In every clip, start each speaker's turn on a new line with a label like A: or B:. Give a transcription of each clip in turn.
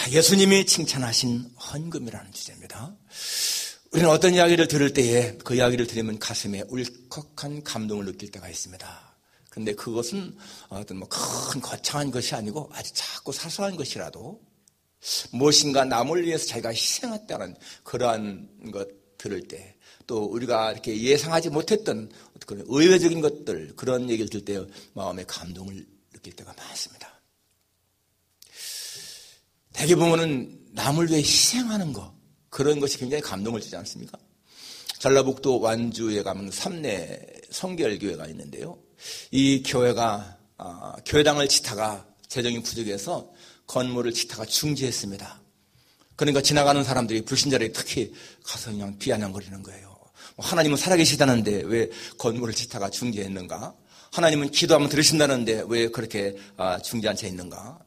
A: 자, 예수님이 칭찬하신 헌금이라는 주제입니다. 우리는 어떤 이야기를 들을 때에 그 이야기를 들으면 가슴에 울컥한 감동을 느낄 때가 있습니다. 그런데 그것은 어떤 큰 거창한 것이 아니고 아주 작고 사소한 것이라도 무엇인가 남을 위해서 자기가 희생했다는 그러한 것 들을 때, 또 우리가 이렇게 예상하지 못했던 그런 의외적인 것들, 그런 얘기를 들을 때 마음에 감동을 느낄 때가 많습니다. 대개 보면은 남을 위해 희생하는 것, 그런 것이 굉장히 감동을 주지 않습니까? 전라북도 완주에 가면 삼내 성결교회가 있는데요. 이 교회가 교회당을 짓다가 재정이 부족해서 건물을 짓다가 중지했습니다. 그러니까 지나가는 사람들이, 불신자들이 특히 가서 그냥 비아냥거리는 거예요. 하나님은 살아계시다는데 왜 건물을 짓다가 중지했는가? 하나님은 기도하면 들으신다는데 왜 그렇게 중지한 채 있는가?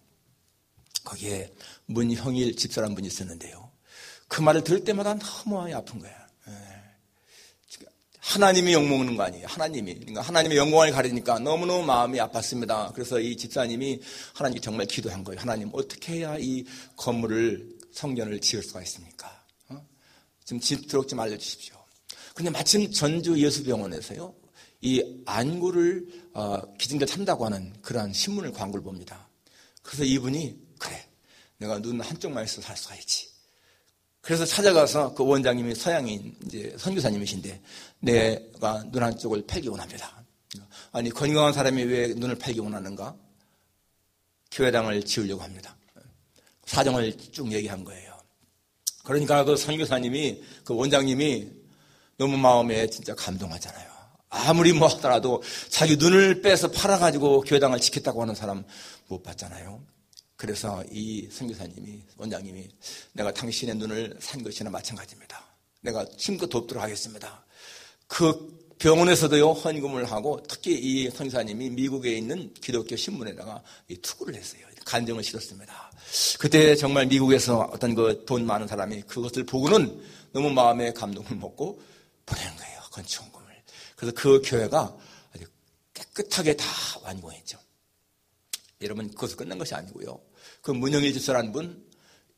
A: 거기에 문형일 집사라는 분이 있었는데요. 그 말을 들을 때마다 너무 마음이 아픈 거예요. 하나님이 욕먹는 거 아니에요. 그러니까 하나님의 영광을 가리니까 너무너무 마음이 아팠습니다. 그래서 이 집사님이 하나님께 정말 기도한 거예요. 하나님, 어떻게 해야 이 건물을, 성전을 지을 수가 있습니까? 좀 짓도록 좀 알려주십시오. 근데 마침 전주 예수병원에서요, 이 안구를 기증자 찬다고 하는 그러한 신문을, 광고를 봅니다. 그래서 이분이, 그래, 내가 눈 한쪽만 있어서 살 수가 있지. 그래서 찾아가서 그 원장님이 서양인 이제 선교사님이신데, 내가 눈 한쪽을 팔기 원합니다. 아니, 건강한 사람이 왜 눈을 팔기 원하는가? 교회당을 지으려고 합니다. 사정을 쭉 얘기한 거예요. 그러니까 그 선교사님이, 그 원장님이 너무 마음에 진짜 감동하잖아요. 아무리 뭐 하더라도 자기 눈을 빼서 팔아가지고 교회당을 지켰다고 하는 사람 못 봤잖아요. 그래서 이 선교사님이, 원장님이, 내가 당신의 눈을 산 것이나 마찬가지입니다. 내가 힘껏 돕도록 하겠습니다. 그 병원에서도요, 헌금을 하고, 특히 이 선교사님이 미국에 있는 기독교 신문에다가 이 투구를 했어요. 간증을 실었습니다. 그때 정말 미국에서 어떤 그 돈 많은 사람이 그것을 보고는 너무 마음에 감동을 먹고 보내는 거예요. 건축헌금을. 그래서 그 교회가 아주 깨끗하게 다 완공했죠. 여러분, 그것을 끝난 것이 아니고요. 그 문영일 집사라는 분,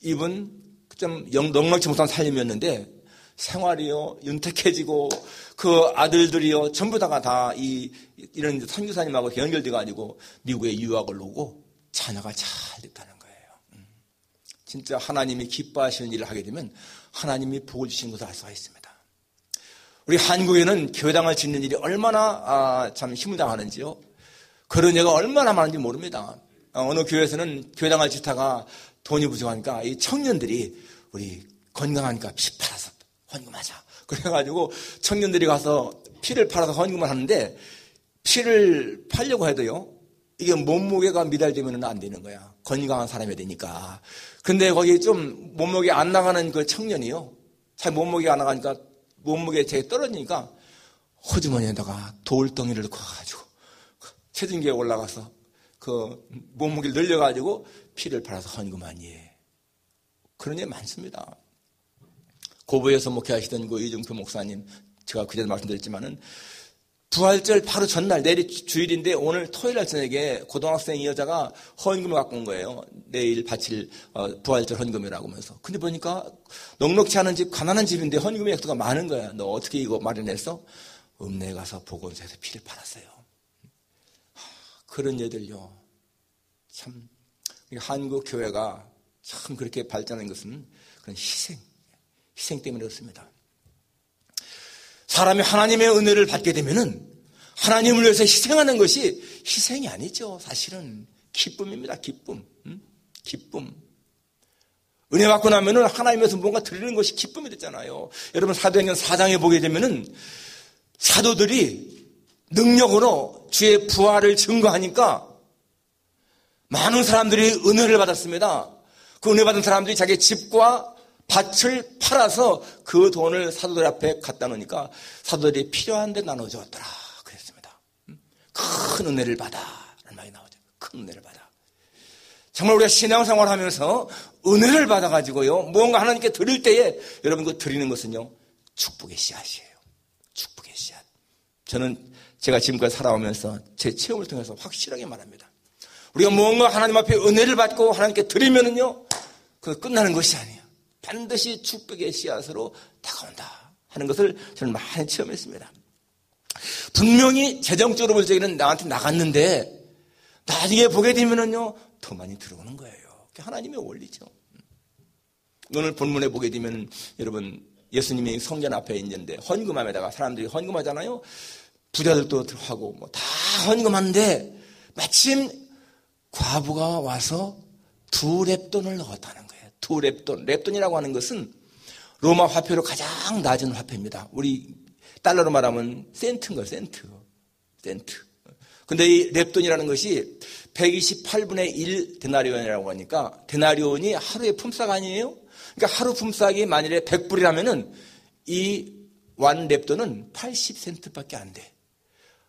A: 이분 좀 넉넉지 못한 삶이었는데 생활이요, 윤택해지고 그 아들들이요, 전부 다가 이런 선교사님하고 연결돼가지고 미국에 유학을 오고 자녀가 잘 됐다는 거예요. 진짜 하나님이 기뻐하시는 일을 하게 되면 하나님이 복을 주신 것을 알 수가 있습니다. 우리 한국에는 교회당을 짓는 일이 얼마나 참 힘을 당하는지요. 그런 예가 얼마나 많은지 모릅니다. 어느 교회에서는 교회당을 짓다가 돈이 부족하니까 이 청년들이 우리 건강하니까 피 팔아서 헌금하자. 그래가지고 청년들이 가서 피를 팔아서 헌금을 하는데, 피를 팔려고 해도요, 이게 몸무게가 미달되면 안 되는 거야. 건강한 사람이 되니까. 근데 거기 좀 몸무게 안 나가는 그 청년이요, 잘 몸무게가 안 나가니까 몸무게 제일 떨어지니까 호주머니에다가 돌덩이를 넣고 가가지고 체중계에 올라가서 그 몸무게를 늘려가지고 피를 팔아서 헌금하니, 그런 예 많습니다. 고부에서 목회하시던 그 이중표 목사님, 제가 그전에 말씀드렸지만은 부활절 바로 전날, 내일이 주일인데 오늘 토요일날 저녁에 고등학생 이 여자가 헌금을 갖고 온 거예요. 내일 바칠 부활절 헌금이라고 하면서. 근데 보니까 넉넉지 않은 집, 가난한 집인데 헌금의 액수가 많은 거야. 너 어떻게 이거 마련해서? 읍내에 가서 보건소에서 피를 팔았어요. 그런 애들요, 참 한국 교회가 참 그렇게 발전한 것은 그런 희생 때문에 그렇습니다. 사람이 하나님의 은혜를 받게 되면은 하나님을 위해서 희생하는 것이 희생이 아니죠. 사실은 기쁨입니다. 기쁨. 은혜 받고 나면은 하나님에서 뭔가 드리는 것이 기쁨이 됐잖아요. 여러분, 사도행전 4장에 보게 되면은 사도들이 능력으로 주의 부활을 증거하니까 많은 사람들이 은혜를 받았습니다. 그 은혜 받은 사람들이 자기 집과 밭을 팔아서 그 돈을 사도들 앞에 갖다 놓으니까 사도들이 필요한 데 나눠주었더라 그랬습니다. 큰 은혜를 받아 라는 말이 나오죠. 큰 은혜를 받아. 정말 우리가 신앙생활 하면서 은혜를 받아가지고요, 무언가 하나님께 드릴 때에 여러분, 그 드리는 것은요, 축복의 씨앗이에요. 축복의 씨앗. 저는 제가 지금까지 살아오면서 제 체험을 통해서 확실하게 말합니다. 우리가 무언가 하나님 앞에 은혜를 받고 하나님께 드리면은요, 그 끝나는 것이 아니에요. 반드시 축복의 씨앗으로 다가온다 하는 것을 저는 많이 체험했습니다. 분명히 재정적으로 볼 적에는 나한테 나갔는데 나중에 보게 되면은요 더 많이 들어오는 거예요. 그게 하나님의 원리죠. 오늘 본문에 보게 되면 여러분 예수님이 성전 앞에 있는데 헌금함에다가 사람들이 헌금하잖아요. 부자들도 하고 뭐 다 헌금하는데 마침 과부가 와서 2렙돈을 넣었다는 거예요. 2렙돈. 렙돈이라고 하는 것은 로마 화폐로 가장 낮은 화폐입니다. 우리 달러로 말하면 센트인 거예요. 센트. 근데 이 렙돈이라는 것이 128분의 1 데나리온이라고 하니까 데나리온이 하루의 품삯 아니에요? 그러니까 하루 품삯이 만일에 100불이라면은 이 완 렙돈은 80센트밖에 안 돼.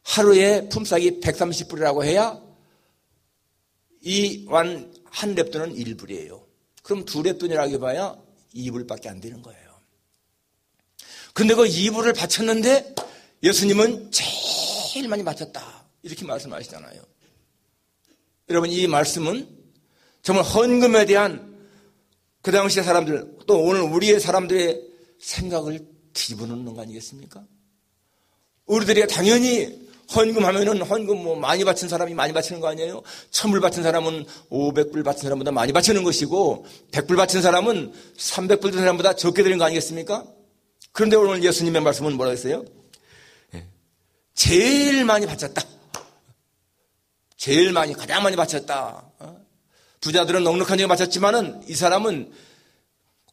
A: 하루에 품삯이 130불이라고 해야 이 한 렙돈은 1불이에요. 그럼 2렙돈이라고 해봐야 2불밖에 안 되는 거예요. 그런데 그 2불을 바쳤는데 예수님은 제일 많이 바쳤다. 이렇게 말씀하시잖아요. 여러분 이 말씀은 정말 헌금에 대한 그 당시의 사람들 또 오늘 우리의 사람들의 생각을 뒤집어놓는 거 아니겠습니까? 우리들이 당연히 헌금하면은 헌금 뭐 많이 바친 사람이 많이 바치는 거 아니에요? 1000불 바친 사람은 500불 바친 사람보다 많이 바치는 것이고 100불 바친 사람은 300불 든 사람보다 적게 드리는 거 아니겠습니까? 그런데 오늘 예수님의 말씀은 뭐라고 했어요? 제일 많이 바쳤다. 제일 많이 가장 많이 바쳤다. 부자들은 넉넉한 중에 바쳤지만은 이 사람은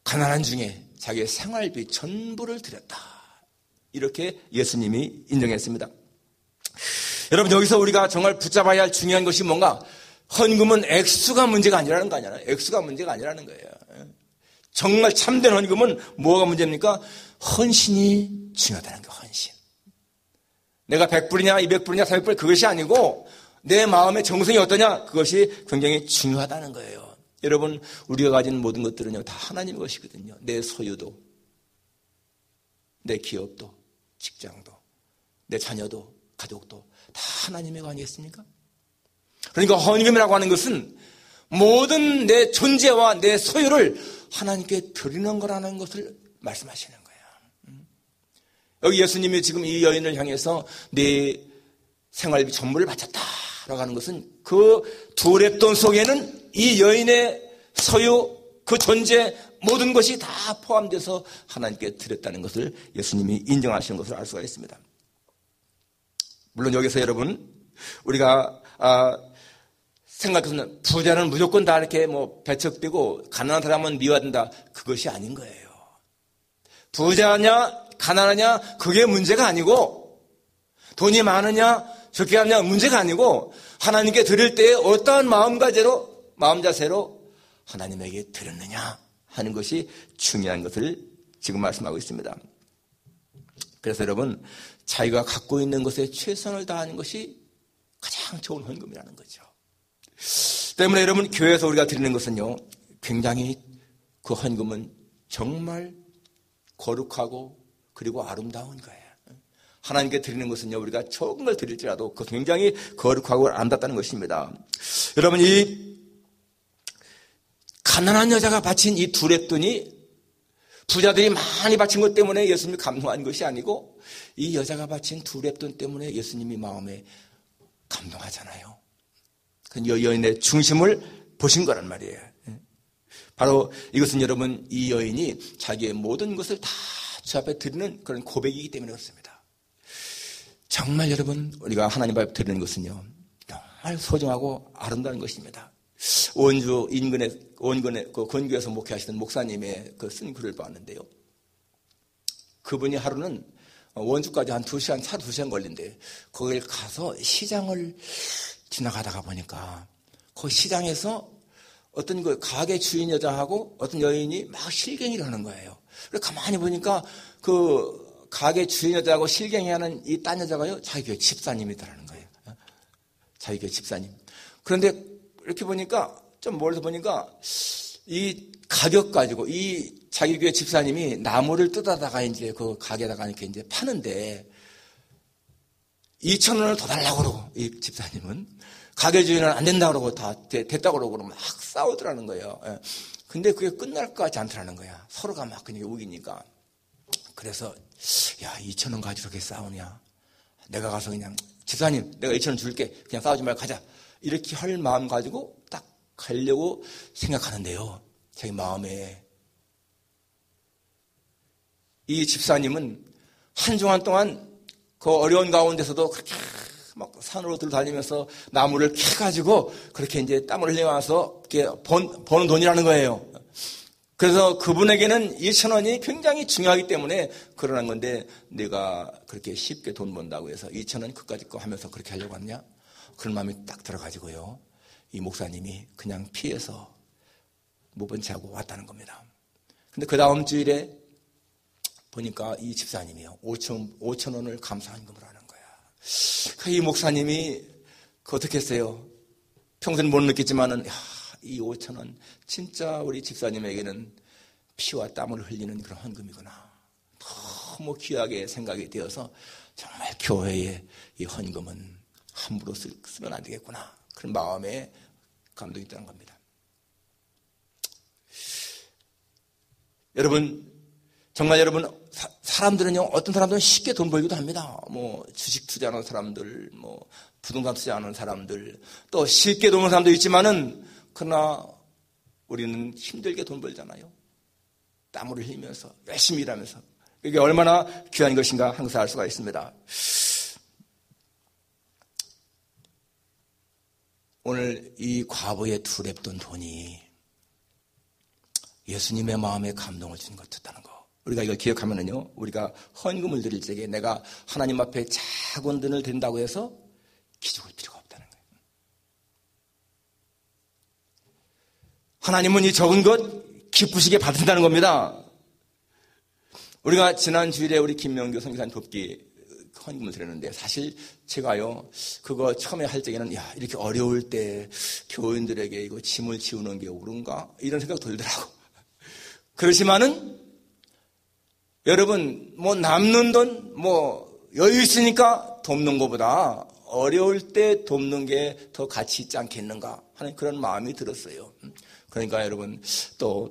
A: 가난한 중에 자기의 생활비 전부를 드렸다. 이렇게 예수님이 인정했습니다. 여러분 여기서 우리가 정말 붙잡아야 할 중요한 것이 뭔가 헌금은 액수가 문제가 아니라는 거 아니잖아요. 액수가 문제가 아니라는 거예요. 정말 참된 헌금은 뭐가 문제입니까? 헌신이 중요하다는 거예요. 헌신. 내가 100불이냐 200불이냐 300불 그것이 아니고 내 마음의 정성이 어떠냐 그것이 굉장히 중요하다는 거예요. 여러분 우리가 가진 모든 것들은요 다 하나님의 것이거든요. 내 소유도 내 기업도 직장도 내 자녀도 가족도 다 하나님의 거 아니겠습니까? 그러니까 헌금이라고 하는 것은 모든 내 존재와 내 소유를 하나님께 드리는 거라는 것을 말씀하시는 거예요. 여기 예수님이 지금 이 여인을 향해서 내 생활비 전부를 바쳤다라고 하는 것은 그 2렙돈 속에는 이 여인의 소유, 그 존재 모든 것이 다 포함돼서 하나님께 드렸다는 것을 예수님이 인정하시는 것을 알 수가 있습니다. 물론 여기서 여러분 우리가 생각해서는 부자는 무조건 다 이렇게 뭐 배척되고 가난한 사람은 미워된다 그것이 아닌 거예요. 부자냐 가난하냐 그게 문제가 아니고 돈이 많으냐 적게 하냐 문제가 아니고 하나님께 드릴 때에 어떠한 마음 자세로 하나님에게 드렸느냐 하는 것이 중요한 것을 지금 말씀하고 있습니다. 그래서 여러분 자기가 갖고 있는 것에 최선을 다하는 것이 가장 좋은 헌금이라는 거죠. 때문에 여러분 교회에서 우리가 드리는 것은요 굉장히 그 헌금은 정말 거룩하고 그리고 아름다운 거예요. 하나님께 드리는 것은요 우리가 적은 걸 드릴지라도 그 굉장히 거룩하고 아름답다는 것입니다. 여러분 이 가난한 여자가 바친 이 2렙돈이 부자들이 많이 바친 것 때문에 예수님이 감동한 것이 아니고 이 여자가 바친 2렙돈 때문에 예수님이 마음에 감동하잖아요. 그 여인의 중심을 보신 거란 말이에요. 바로 이것은 여러분 이 여인이 자기의 모든 것을 다 주 앞에 드리는 그런 고백이기 때문에 그렇습니다. 정말 여러분 우리가 하나님 앞에 드리는 것은요 정말 소중하고 아름다운 것입니다. 원주 원근의 그 건교에서 목회하시던 목사님의 그 쓴 글을 봤는데요. 그분이 하루는 원주까지 한 2시간, 차로 2시간 걸린대. 거길 가서 시장을 지나가다가 보니까 그 시장에서 어떤 그 가게 주인 여자하고 어떤 여인이 막 실갱이를 하는 거예요. 그래서 가만히 보니까 그 가게 주인 여자하고 실갱이하는 이 딴 여자가요, 자기 교회 집사님이더라는 거예요. 자기 교회 집사님. 그런데 이렇게 보니까 좀 멀리서 보니까 이 가격 가지고 이 자기 교회 집사님이 나무를 뜯어다가 이제 그 가게에다가 이렇게 이제 파는데 2,000원을 더 달라고 그러고 이 집사님은 가게 주인은 안 된다고 그러고 다 됐다고 그러고 막 싸우더라는 거예요. 근데 그게 끝날 것 같지 않더라는 거야. 서로가 막 그냥 우기니까. 그래서 야, 2,000원 가지고 이렇게 싸우냐. 내가 가서 그냥 집사님 내가 2,000원 줄게. 그냥 싸우지 말고 가자. 이렇게 할 마음 가지고 딱 가려고 생각하는데요. 자기 마음에 이 집사님은 한 주간 동안 그 어려운 가운데서도 그렇게 막 산으로 들다니면서 나무를 캐가지고 그렇게 이제 땀을 흘려와서 이렇게 버는 돈이라는 거예요. 그래서 그분에게는 2,000원이 굉장히 중요하기 때문에 그러는 건데 내가 그렇게 쉽게 돈 번다고 해서 2,000원 그까짓 거 하면서 그렇게 하려고 하냐? 그런 마음이 딱 들어가지고요. 이 목사님이 그냥 피해서 못 본 채 하고 왔다는 겁니다. 근데 그 다음 주일에 보니까 이 집사님이요. 5,000원을 감사헌금을 하는 거야. 이 목사님이 어떻게 했어요? 평소에는 못 느꼈지만은, 이 5,000원 진짜 우리 집사님에게는 피와 땀을 흘리는 그런 헌금이구나. 너무 귀하게 생각이 되어서 정말 교회에 이 헌금은 함부로 쓰면 안 되겠구나. 그런 마음에 감동이 있다는 겁니다. 여러분, 정말 여러분, 사람들은요, 어떤 사람들은 쉽게 돈 벌기도 합니다. 뭐, 주식 투자하는 사람들, 뭐, 부동산 투자하는 사람들, 또 쉽게 돈 버는 사람도 있지만은, 그러나 우리는 힘들게 돈 벌잖아요. 땀을 흘리면서, 열심히 일하면서. 이게 얼마나 귀한 것인가 항상 알 수가 있습니다. 오늘 이 과부의 두 랩돈 돈이 예수님의 마음에 감동을 주는 것 같다는 거. 우리가 이걸 기억하면은요, 우리가 헌금을 드릴 적에 내가 하나님 앞에 작은 돈을 드린다고 해서 기죽을 필요가 없다는 거예요. 하나님은 이 적은 것 기쁘시게 받는다는 겁니다. 우리가 지난 주일에 우리 김명규 선교사님 돕기 헌금을 드렸는데 사실 제가요, 그거 처음에 할 적에는 이렇게 어려울 때 교인들에게 이거 짐을 지우는 게 옳은가? 이런 생각 들더라고. 그렇지만은 여러분, 뭐 남는 돈, 뭐 여유 있으니까 돕는 것보다 어려울 때 돕는 게 더 가치 있지 않겠는가 하는 그런 마음이 들었어요. 그러니까 여러분, 또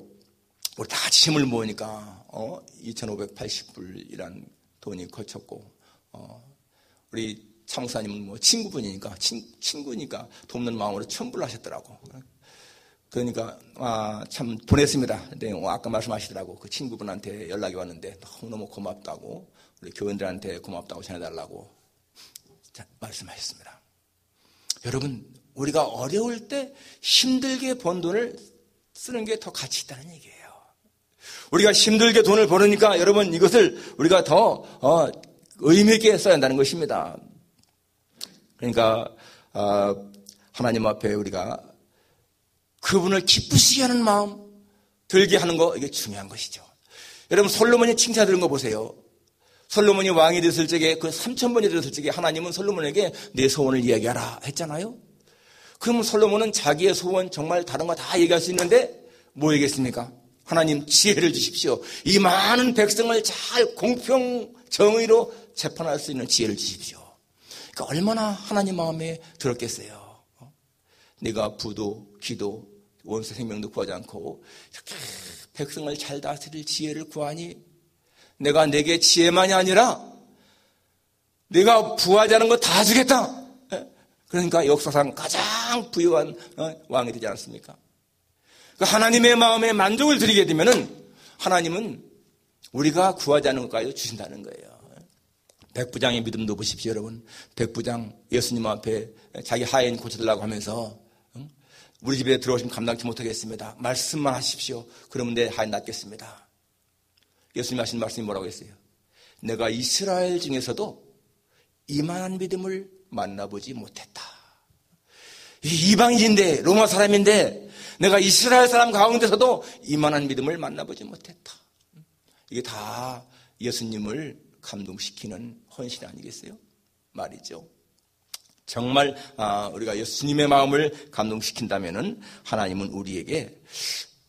A: 우리 다 같이 힘을 모으니까 2,580불이란 돈이 거쳤고, 우리 차목사님은 뭐 친구분이니까 친구니까 돕는 마음으로 1,000불 하셨더라고. 그러니까 참 보냈습니다. 근데 아까 말씀하시더라고. 그 친구분한테 연락이 왔는데 너무너무 고맙다고, 우리 교인들한테 고맙다고 전해달라고 말씀하셨습니다. 여러분, 우리가 어려울 때 힘들게 번 돈을 쓰는 게 더 가치 있다는 얘기예요. 우리가 힘들게 돈을 버니까 여러분, 이것을 우리가 더 의미 있게 써야 한다는 것입니다. 그러니까 하나님 앞에 우리가 그분을 기쁘시게 하는 마음 들게 하는 거, 이게 중요한 것이죠. 여러분, 솔로몬이 칭찬 들은 거 보세요. 솔로몬이 왕이 됐을 적에, 그 3,000번이 됐을 적에 하나님은 솔로몬에게 내 소원을 이야기하라 했잖아요. 그러면 솔로몬은 자기의 소원 정말 다른 거 다 얘기할 수 있는데 뭐 얘기했습니까? 하나님 지혜를 주십시오. 이 많은 백성을 잘 공평 정의로 재판할 수 있는 지혜를 주십시오. 그러니까 얼마나 하나님 마음에 들었겠어요. 내가 부도, 기도, 원수 생명도 구하지 않고 이렇게 백성을 잘 다스릴 지혜를 구하니 내가 내게 지혜만이 아니라 내가 부하지 않은 거 다 주겠다. 그러니까 역사상 가장 부유한 왕이 되지 않았습니까? 그러니까 하나님의 마음에 만족을 드리게 되면은 하나님은 우리가 구하지 않은 것까지 주신다는 거예요. 백부장의 믿음도 보십시오, 여러분. 백부장 예수님 앞에 자기 하인 고쳐달라고 하면서 우리 집에 들어오시면 감당치 못하겠습니다. 말씀만 하십시오. 그러면 내 하인 낫겠습니다. 예수님 하신 말씀이 뭐라고 했어요? 내가 이스라엘 중에서도 이만한 믿음을 만나보지 못했다. 이방인인데, 로마 사람인데 내가 이스라엘 사람 가운데서도 이만한 믿음을 만나보지 못했다. 이게 다 예수님을 감동시키는 헌신 아니겠어요? 말이죠. 정말 우리가 예수님의 마음을 감동시킨다면은 하나님은 우리에게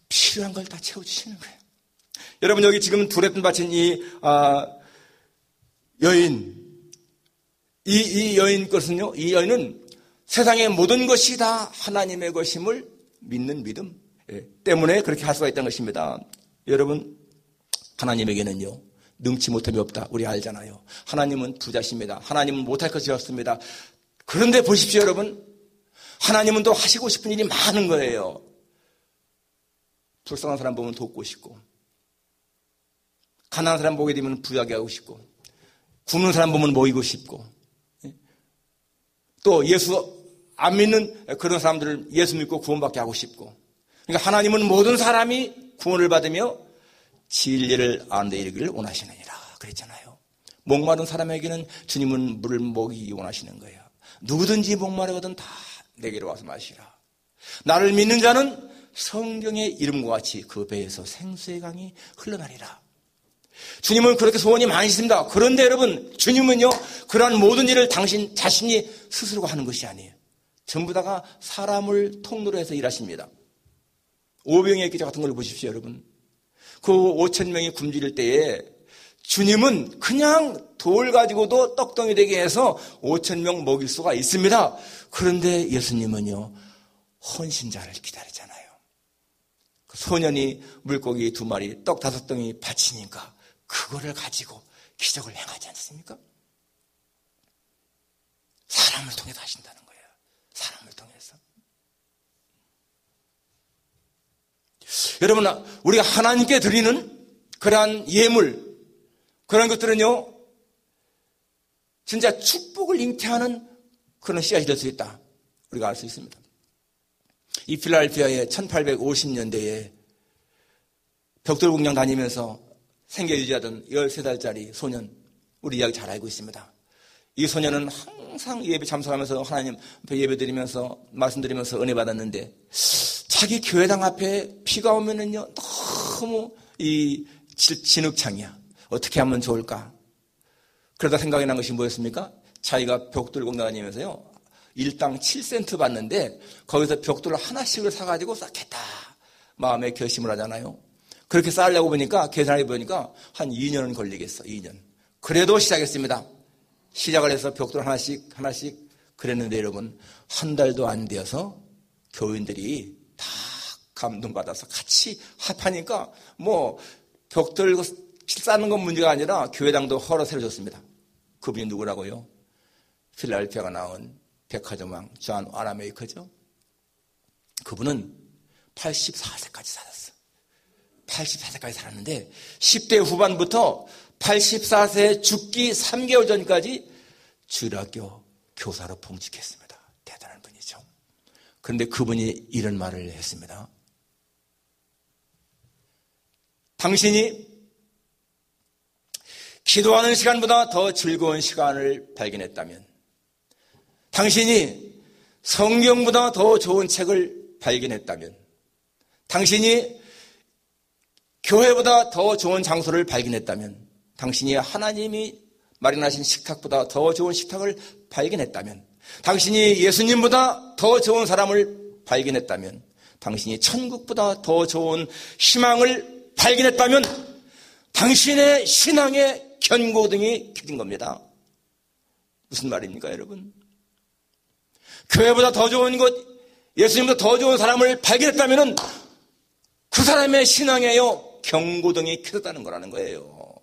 A: 필요한 걸 다 채워주시는 거예요. 여러분, 여기 지금 두레돈 바친 이 여인, 이 여인 것은요, 이 여인은 세상의 모든 것이 다 하나님의 것임을 믿는 믿음, 때문에 그렇게 할 수가 있다는 것입니다. 여러분, 하나님에게는요, 능치 못함이 없다. 우리 알잖아요. 하나님은 부자십니다. 하나님은 못할 것이 없습니다. 그런데 보십시오, 여러분. 하나님은 또 하시고 싶은 일이 많은 거예요. 불쌍한 사람 보면 돕고 싶고, 가난한 사람 보게 되면 부자게 하고 싶고, 굶는 사람 보면 모이고 싶고, 또 예수 안 믿는 그런 사람들을 예수 믿고 구원받게 하고 싶고, 그러니까 하나님은 모든 사람이 구원을 받으며 진리를 아는 데 이르기를 원하시느니라 그랬잖아요. 목마른 사람에게는 주님은 물을 먹이기 원하시는 거예요. 누구든지 목마르거든 다 내게로 와서 마시라. 나를 믿는 자는 성경의 이름과 같이 그 배에서 생수의 강이 흘러나리라. 주님은 그렇게 소원이 많으십니다. 그런데 여러분, 주님은요, 그러한 모든 일을 당신 자신이 스스로가 하는 것이 아니에요. 전부 다가 사람을 통로로 해서 일하십니다. 오병이의 기적 같은 걸 보십시오, 여러분. 그 5,000명이 굶주릴 때에 주님은 그냥 돌 가지고도 떡덩이 되게 해서 5,000명 먹일 수가 있습니다. 그런데 예수님은요, 헌신자를 기다리잖아요. 그 소년이 물고기 2마리, 떡 5덩이 바치니까 그거를 가지고 기적을 행하지 않습니까? 사람을 통해서 하신다는 거예요. 사람을 통해서. 여러분, 우리가 하나님께 드리는 그러한 예물, 그런 것들은요, 진짜 축복을 잉태하는 그런 씨앗이 될 수 있다. 우리가 알 수 있습니다. 이 필라델피아의 1850년대에 벽돌 공장 다니면서 생계 유지하던 13살짜리 소년, 우리 이야기 잘 알고 있습니다. 이 소년은 항상 예배 참석하면서 하나님 앞에 예배 드리면서 말씀드리면서 은혜 받았는데, 자기 교회당 앞에 비가 오면은요, 너무 이 진흙창이야. 어떻게 하면 좋을까? 그러다 생각이 난 것이 뭐였습니까? 자기가 벽돌 공장 다니면서요, 일당 7센트 받는데 거기서 벽돌을 하나씩을 사가지고 쌓겠다 마음에 결심을 하잖아요. 그렇게 쌓으려고 보니까 계산해 보니까 한 2년은 걸리겠어. 2년. 그래도 시작했습니다. 시작을 해서 벽돌 하나씩 그랬는데 여러분, 한 달도 안 되어서 교인들이 다 감동받아서 같이 합하니까 뭐 벽돌 쌓는 건 문제가 아니라 교회당도 허러 세워줬습니다. 그분이 누구라고요? 필라델피아가 나온 백화점왕 존 와나메이커죠. 그분은 84세까지 살았어. 84세까지 살았는데 10대 후반부터 84세 죽기 3개월 전까지 주일학교 교사로 봉직했습니다. 대단한 분이죠. 그런데 그분이 이런 말을 했습니다. 당신이 기도하는 시간보다 더 즐거운 시간을 발견했다면, 당신이 성경보다 더 좋은 책을 발견했다면, 당신이 교회보다 더 좋은 장소를 발견했다면, 당신이 하나님이 마련하신 식탁보다 더 좋은 식탁을 발견했다면, 당신이 예수님보다 더 좋은 사람을 발견했다면, 당신이 천국보다 더 좋은 희망을 발견했다면, 당신의 신앙의 견고등이 켜진 겁니다. 무슨 말입니까, 여러분? 교회보다 더 좋은 곳, 예수님보다 더 좋은 사람을 발견했다면 그 사람의 신앙에요, 경고등이 켜졌다는 거라는 거예요.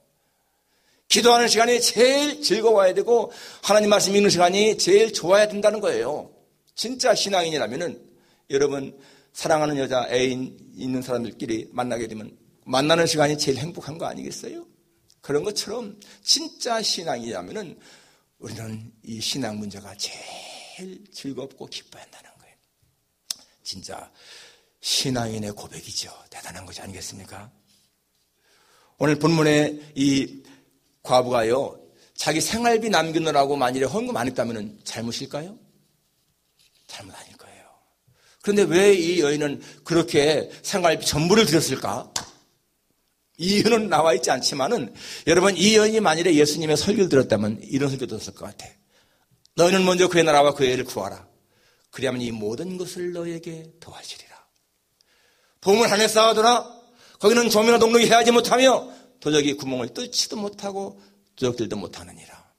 A: 기도하는 시간이 제일 즐거워야 되고 하나님 말씀 읽는 시간이 제일 좋아야 된다는 거예요. 진짜 신앙인이라면은 여러분, 사랑하는 여자, 애인 있는 사람들끼리 만나게 되면 만나는 시간이 제일 행복한 거 아니겠어요? 그런 것처럼 진짜 신앙이라면은 우리는 이 신앙 문제가 제일 즐겁고 기뻐야 한다는 거예요. 진짜 신앙인의 고백이죠. 대단한 것이 아니겠습니까? 오늘 본문에 이 과부가요, 자기 생활비 남기느라고 만일에 헌금 안 했다면 잘못일까요? 잘못 아닐 거예요. 그런데 왜 이 여인은 그렇게 생활비 전부를 드렸을까? 이유는 나와 있지 않지만은, 여러분, 이 여인이 만일에 예수님의 설교를 들었다면 이런 설교 들었을 것 같아. 너희는 먼저 그의 나라와 그의 의를 구하라. 그리하면 이 모든 것을 너에게 더하시리라. 봄을 하늘 쌓아두라. 거기는 조미나 동록이 해하지 못하며 도적이 구멍을 뚫지도 못하고 도적들도 못하느니라.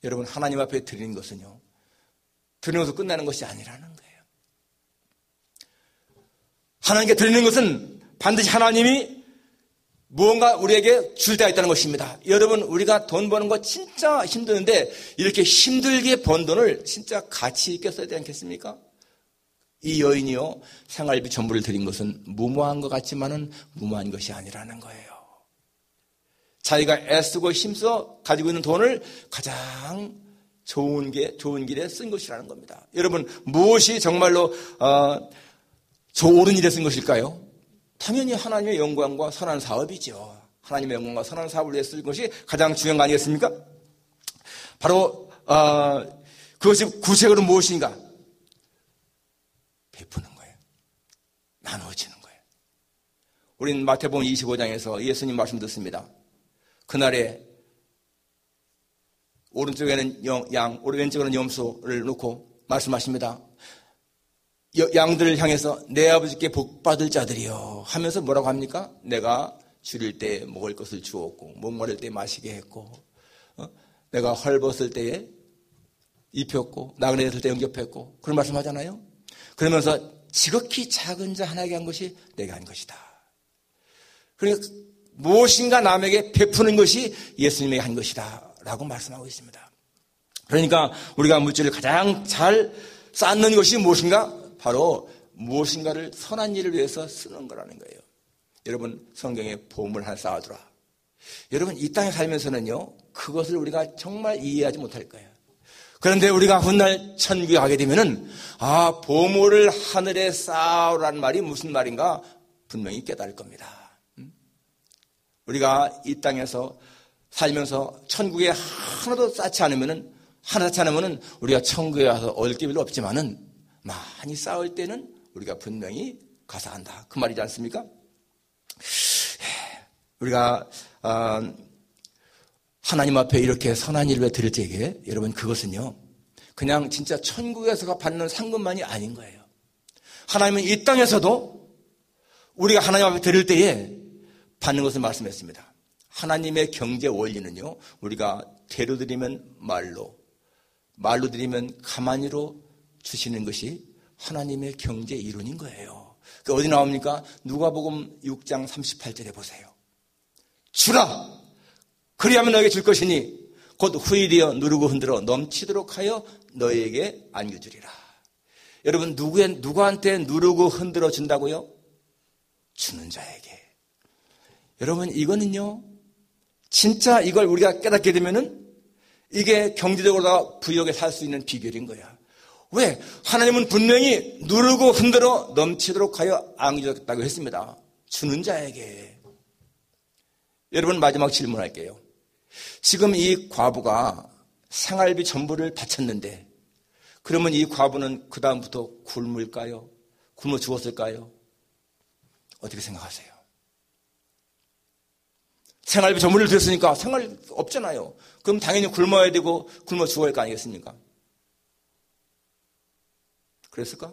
A: 여러분, 하나님 앞에 드리는 것은요, 드리는 것으로 끝나는 것이 아니라는 거예요. 하나님께 드리는 것은 반드시 하나님이 무언가 우리에게 줄 때가 있다는 것입니다. 여러분, 우리가 돈 버는 거 진짜 힘드는데 이렇게 힘들게 번 돈을 진짜 가치 있게 써야 되지 않겠습니까? 이 여인이요, 생활비 전부를 드린 것은 무모한 것 같지만은 무모한 것이 아니라는 거예요. 자기가 애쓰고 힘써 가지고 있는 돈을 가장 좋은 길에 쓴 것이라는 겁니다. 여러분, 무엇이 정말로 옳은 일에 쓴 것일까요? 당연히 하나님의 영광과 선한 사업이죠. 하나님의 영광과 선한 사업을 위해 쓸 것이 가장 중요한 거 아니겠습니까? 바로 그것이 구체적으로 무엇인가? 베푸는 거예요. 나누어지는 거예요. 우리는 마태복음 25장에서 예수님 말씀 듣습니다. 그날에 오른쪽에는 양, 왼쪽에는 염소를 놓고 말씀하십니다. 양들을 향해서 내 아버지께 복받을 자들이여 하면서 뭐라고 합니까? 내가 줄일 때 먹을 것을 주었고 목마를 때 마시게 했고 내가 헐벗을 때에 입혔고 나그네였을 때 영접했고 그런 말씀하잖아요. 그러면서 지극히 작은 자 하나에게 한 것이 내가 한 것이다. 그러니까 무엇인가 남에게 베푸는 것이 예수님에게 한 것이다 라고 말씀하고 있습니다. 그러니까 우리가 물질을 가장 잘 쌓는 것이 무엇인가? 바로 무엇인가를 선한 일을 위해서 쓰는 거라는 거예요. 여러분, 성경에 보물 하나 쌓아두라. 여러분, 이 땅에 살면서는요, 그것을 우리가 정말 이해하지 못할 거예요. 그런데 우리가 훗날 천국에 가게 되면은, 보물을 하늘에 쌓으라는 말이 무슨 말인가 분명히 깨달을 겁니다. 우리가 이 땅에서 살면서 천국에 하나도 쌓지 않으면은, 우리가 천국에 가서 얻을 게 별로 없지만은, 많이 쌓을 때는 우리가 분명히 가사한다. 그 말이지 않습니까? 우리가 하나님 앞에 이렇게 선한 일을 드릴 때에 여러분 그것은요 그냥 진짜 천국에서 받는 상급만이 아닌 거예요. 하나님은 이 땅에서도 우리가 하나님 앞에 드릴 때에 받는 것을 말씀했습니다. 하나님의 경제 원리는요 우리가 대로 드리면 말로 드리면 가만히로 주시는 것이 하나님의 경제 이론인 거예요. 그 어디 나옵니까? 누가복음 6장 38절에 보세요. 주라! 그리하면 너에게 줄 것이니 곧 후일이여 누르고 흔들어 넘치도록 하여 너에게 안겨주리라. 여러분 누구한테 누르고 흔들어 준다고요? 주는 자에게. 여러분 이거는요 진짜 이걸 우리가 깨닫게 되면은 이게 경제적으로 부유하게 살 수 있는 비결인 거야. 왜? 하나님은 분명히 누르고 흔들어 넘치도록 하여 안겨주겠다고 했습니다. 주는 자에게. 여러분 마지막 질문할게요. 지금 이 과부가 생활비 전부를 바쳤는데 그러면 이 과부는 그 다음부터 굶을까요? 굶어 죽었을까요? 어떻게 생각하세요? 생활비 전부를 드렸으니까 생활 없잖아요. 그럼 당연히 굶어야 되고 굶어 죽어야 할 거 아니겠습니까? 그랬을까?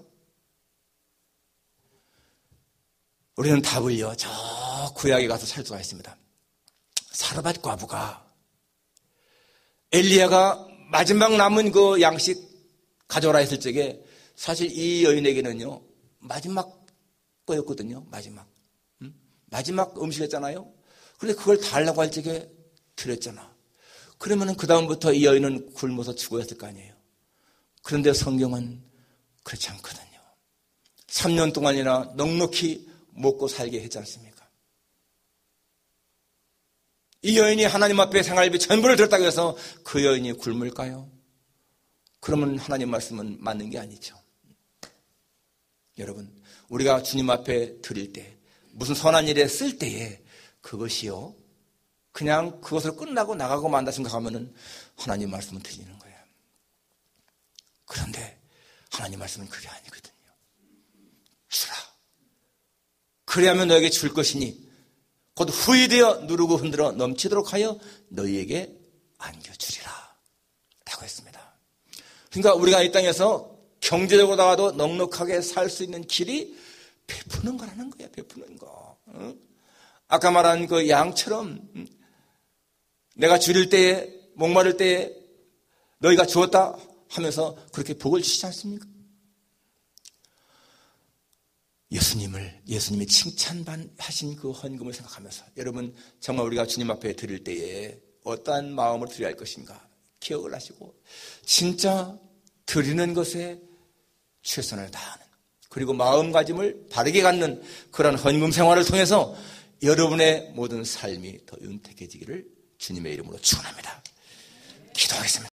A: 우리는 답을요, 저 구약에 가서 살 수가 있습니다. 사르밧 과부가 엘리야가 마지막 남은 그 양식 가져오라 했을 적에 사실 이 여인에게는요, 마지막 거였거든요, 마지막 음식이었잖아요. 그런데 그걸 달라고 할 적에 드렸잖아. 그러면은 그다음부터 이 여인은 굶어서 죽어야 했을 거 아니에요. 그런데 성경은 그렇지 않거든요. 3년 동안이나 넉넉히 먹고 살게 했지 않습니까? 이 여인이 하나님 앞에 생활비 전부를 드렸다고 해서 그 여인이 굶을까요? 그러면 하나님 말씀은 맞는 게 아니죠. 여러분, 우리가 주님 앞에 드릴 때, 무슨 선한 일에 쓸 때에 그것이요, 그냥 그것을 끝나고 나가고 만다 생각하면은 하나님 말씀은 틀리는 거예요. 그런데 하나님 말씀은 그게 아니거든요. 주라. 그래야면 너에게 줄 것이니 곧 후이되어 누르고 흔들어 넘치도록 하여 너희에게 안겨주리라 라고 했습니다. 그러니까 우리가 이 땅에서 경제적으로 나가도 넉넉하게 살 수 있는 길이 베푸는 거라는 거야. 베푸는 거. 아까 말한 그 양처럼 내가 줄일 때에 목마를 때에 너희가 주었다 하면서 그렇게 복을 주시지 않습니까? 예수님이 칭찬하신 그 헌금을 생각하면서 여러분 정말 우리가 주님 앞에 드릴 때에 어떠한 마음으로 드려야 할 것인가 기억을 하시고 진짜 드리는 것에 최선을 다하는 그리고 마음가짐을 바르게 갖는 그런 헌금 생활을 통해서 여러분의 모든 삶이 더 윤택해지기를 주님의 이름으로 축원합니다. 기도하겠습니다.